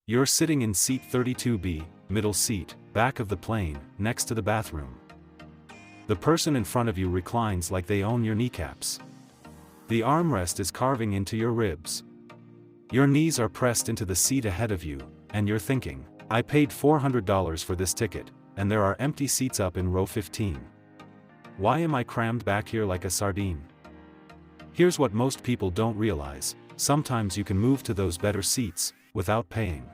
You're sitting in seat 32B, middle seat, back of the plane, next to the bathroom. The person in front of you reclines like they own your kneecaps. The armrest is carving into your ribs. Your knees are pressed into the seat ahead of you, and you're thinking, I paid $400 for this ticket, and there are empty seats up in row 15. Why am I crammed back here like a sardine? Here's what most people don't realize: sometimes you can move to those better seats, without paying.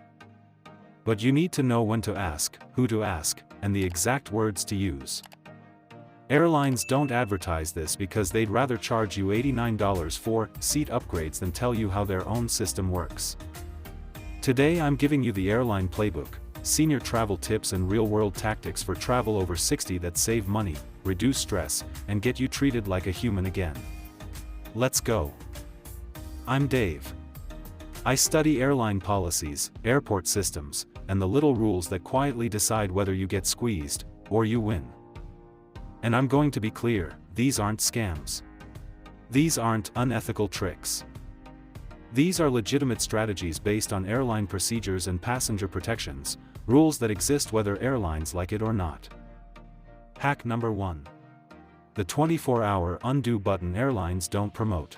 But you need to know when to ask, who to ask, and the exact words to use. Airlines don't advertise this because they'd rather charge you $89 for seat upgrades than tell you how their own system works. Today I'm giving you the Airline Playbook, senior travel tips and real-world tactics for travel over 60 that save money, reduce stress, and get you treated like a human again. Let's go. I'm Dave. I study airline policies, airport systems, and the little rules that quietly decide whether you get squeezed, or you win. And I'm going to be clear, these aren't scams. These aren't unethical tricks. These are legitimate strategies based on airline procedures and passenger protections, rules that exist whether airlines like it or not. Hack number 1. The 24-hour undo button airlines don't promote.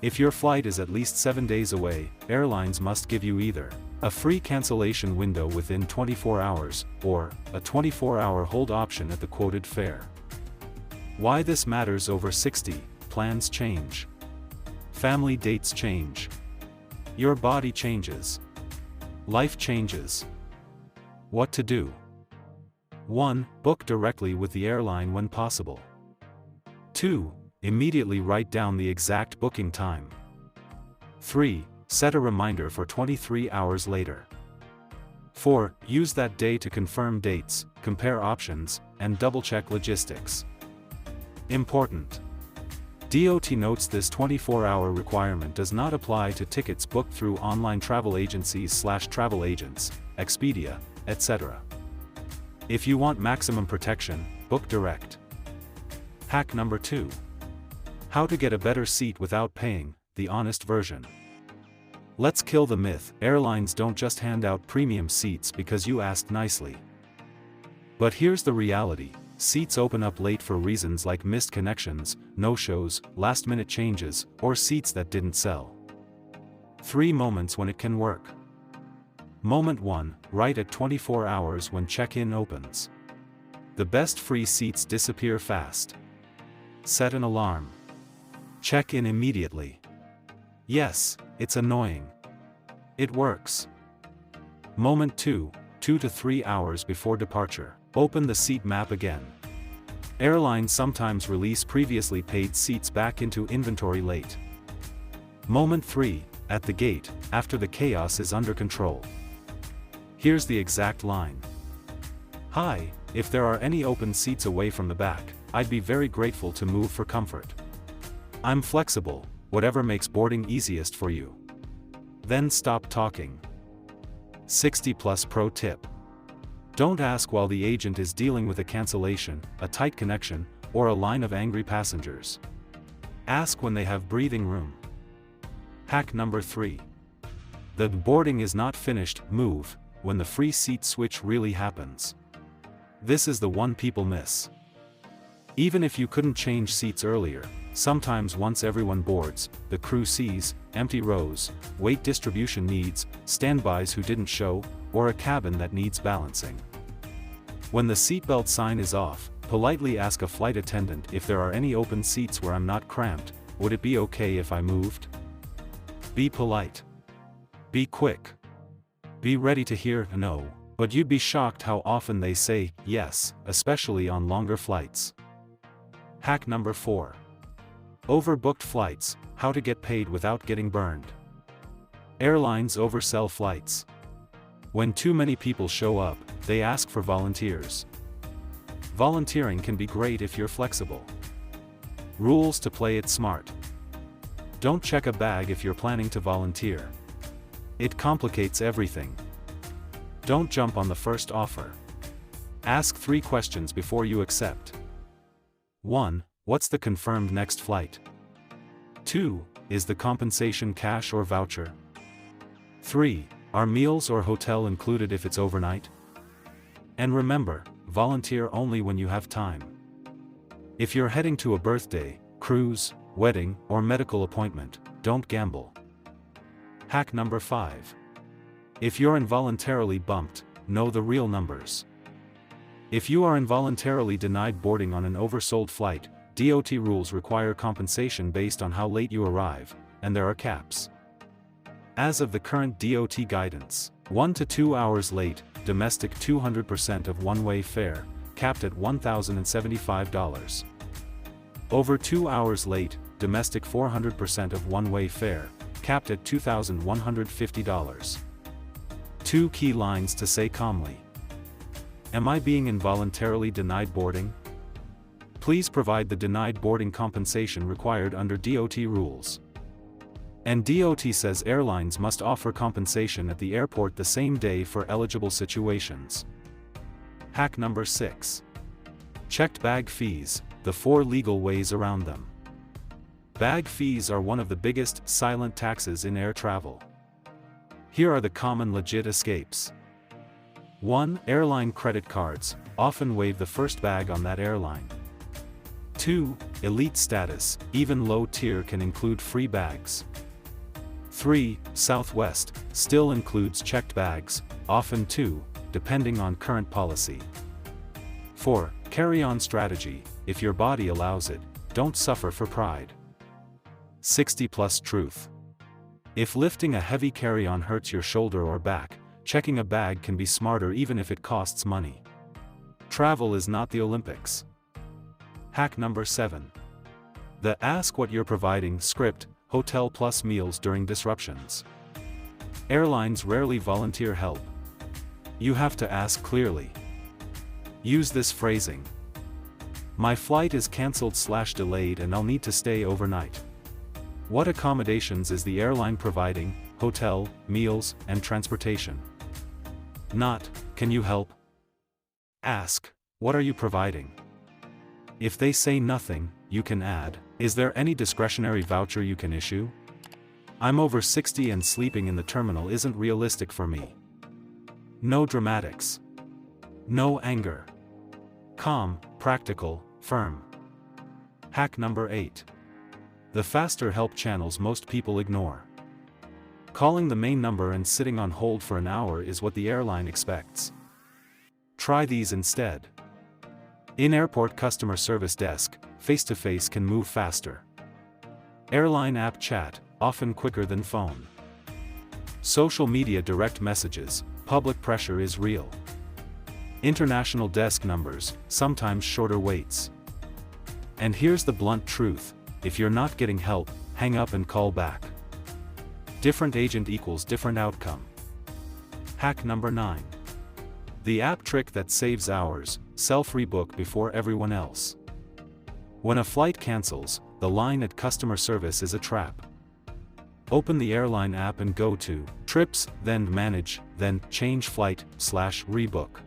If your flight is at least 7 days away, airlines must give you either a free cancellation window within 24 hours, or a 24-hour hold option at the quoted fare. Why this matters over 60, plans change. Family dates change. Your body changes. Life changes. What to do? 1. Book directly with the airline when possible. 2. Immediately write down the exact booking time. 3. Set a reminder for 23 hours later. 4. Use that day to confirm dates, compare options, and double-check logistics. Important. DOT notes this 24-hour requirement does not apply to tickets booked through online travel agencies/travel agents, Expedia, etc. If you want maximum protection, book direct. Hack number 2. How to get a better seat without paying, the honest version. Let's kill the myth: airlines don't just hand out premium seats because you asked nicely. But here's the reality: seats open up late for reasons like missed connections, no-shows, last-minute changes, or seats that didn't sell. 3 moments when it can work. Moment 1, right at 24 hours when check-in opens. The best free seats disappear fast. Set an alarm. Check in immediately. Yes, it's annoying. It works. Moment 2, 2 to 3 hours before departure. Open the seat map again. Airlines sometimes release previously paid seats back into inventory late. Moment 3, at the gate, after the chaos is under control. Here's the exact line. Hi, if there are any open seats away from the back, I'd be very grateful to move for comfort. I'm flexible, whatever makes boarding easiest for you. Then stop talking. 60+ pro tip. Don't ask while the agent is dealing with a cancellation, a tight connection, or a line of angry passengers. Ask when they have breathing room. Hack number 3. The boarding is not finished move when the free seat switch really happens. This is the one people miss. Even if you couldn't change seats earlier, sometimes once everyone boards, the crew sees empty rows, weight distribution needs, standbys who didn't show, or a cabin that needs balancing. When the seatbelt sign is off, politely ask a flight attendant if there are any open seats where I'm not cramped. Would it be okay if I moved? Be polite. Be quick. Be ready to hear a no, but you'd be shocked how often they say yes, especially on longer flights. Hack number 4. Overbooked flights, how to get paid without getting burned. Airlines oversell flights. When too many people show up, they ask for volunteers. Volunteering can be great if you're flexible. Rules to play it smart. Don't check a bag if you're planning to volunteer. It complicates everything. Don't jump on the first offer. Ask 3 questions before you accept. 1. What's the confirmed next flight? 2. Is the compensation cash or voucher? 3. Are meals or hotel included if it's overnight? And remember, volunteer only when you have time. If you're heading to a birthday, cruise, wedding, or medical appointment, don't gamble. Hack number 5. If you're involuntarily bumped, know the real numbers. If you are involuntarily denied boarding on an oversold flight, DOT rules require compensation based on how late you arrive, and there are caps. As of the current DOT guidance, 1 to 2 hours late, domestic 200% of one-way fare, capped at $1,075. Over 2 hours late, domestic 400% of one-way fare, capped at $2,150. 2 key lines to say calmly. Am I being involuntarily denied boarding? Please provide the denied boarding compensation required under DOT rules. And DOT says airlines must offer compensation at the airport the same day for eligible situations. Hack number 6. Checked bag fees, the 4 legal ways around them. Bag fees are one of the biggest silent taxes in air travel. Here are the common legit escapes. 1. Airline credit cards, often waive the first bag on that airline. 2. Elite status, even low tier can include free bags. 3. Southwest, still includes checked bags, often 2, depending on current policy. 4. Carry-on strategy, if your body allows it, don't suffer for pride. 60+ truth. If lifting a heavy carry-on hurts your shoulder or back, checking a bag can be smarter even if it costs money. Travel is not the Olympics. Hack number 7. The ask what you're providing script, hotel plus meals during disruptions. Airlines rarely volunteer help. You have to ask clearly. Use this phrasing. My flight is cancelled/delayed and I'll need to stay overnight. What accommodations is the airline providing? Hotel, meals, and transportation. Not, can you help? Ask, what are you providing? If they say nothing, you can add, is there any discretionary voucher you can issue? I'm over 60 and sleeping in the terminal isn't realistic for me. No dramatics. No anger. Calm, practical, firm. Hack number 8. The faster help channels most people ignore. Calling the main number and sitting on hold for an hour is what the airline expects. Try these instead. In airport customer service desk, face-to-face can move faster. Airline app chat, often quicker than phone. Social media direct messages, public pressure is real. International desk numbers, sometimes shorter waits. And here's the blunt truth, if you're not getting help, hang up and call back. Different agent equals different outcome. Hack number 9. The app trick that saves hours, self-rebook before everyone else. When a flight cancels, the line at customer service is a trap. Open the airline app and go to Trips, then Manage, then Change Flight/Rebook.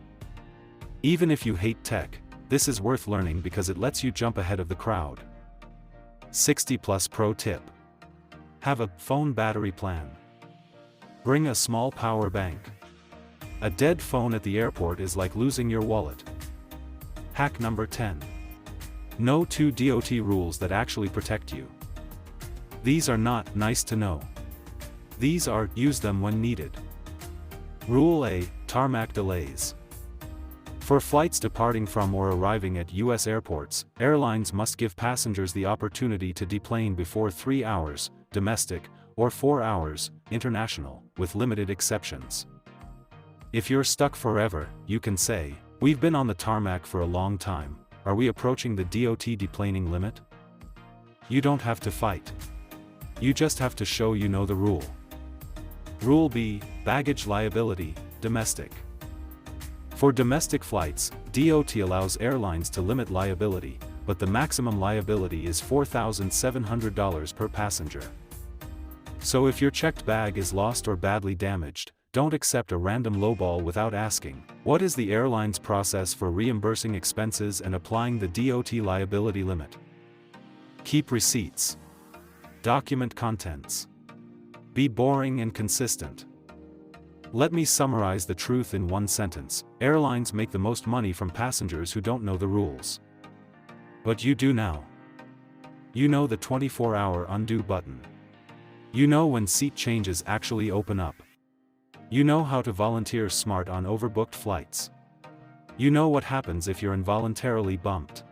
Even if you hate tech, this is worth learning because it lets you jump ahead of the crowd. 60+ pro tip. Have a phone battery plan. Bring a small power bank. A dead phone at the airport is like losing your wallet. Hack number 10. Know 2 DOT rules that actually protect you. These are not nice to know. These are use them when needed. Rule A, tarmac delays. For flights departing from or arriving at U.S. airports, airlines must give passengers the opportunity to deplane before 3 hours, domestic, or 4 hours, international, with limited exceptions. If you're stuck forever, you can say, we've been on the tarmac for a long time, are we approaching the DOT deplaning limit? You don't have to fight. You just have to show you know the rule. Rule B, baggage liability, domestic. For domestic flights, DOT allows airlines to limit liability, but the maximum liability is $4,700 per passenger. So if your checked bag is lost or badly damaged, don't accept a random lowball without asking, what is the airline's process for reimbursing expenses and applying the DOT liability limit? Keep receipts. Document contents. Be boring and consistent. Let me summarize the truth in one sentence. Airlines make the most money from passengers who don't know the rules. But you do now. You know the 24-hour undo button. You know when seat changes actually open up. You know how to volunteer smart on overbooked flights. You know what happens if you're involuntarily bumped.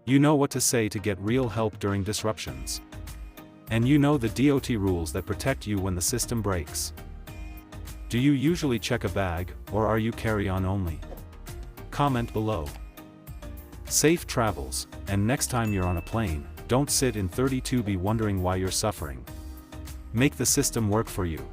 You know what to say to get real help during disruptions. And you know the DOT rules that protect you when the system breaks. Do you usually check a bag, or are you carry-on only? Comment below. Safe travels, and next time you're on a plane, don't sit in 32B wondering why you're suffering. Make the system work for you.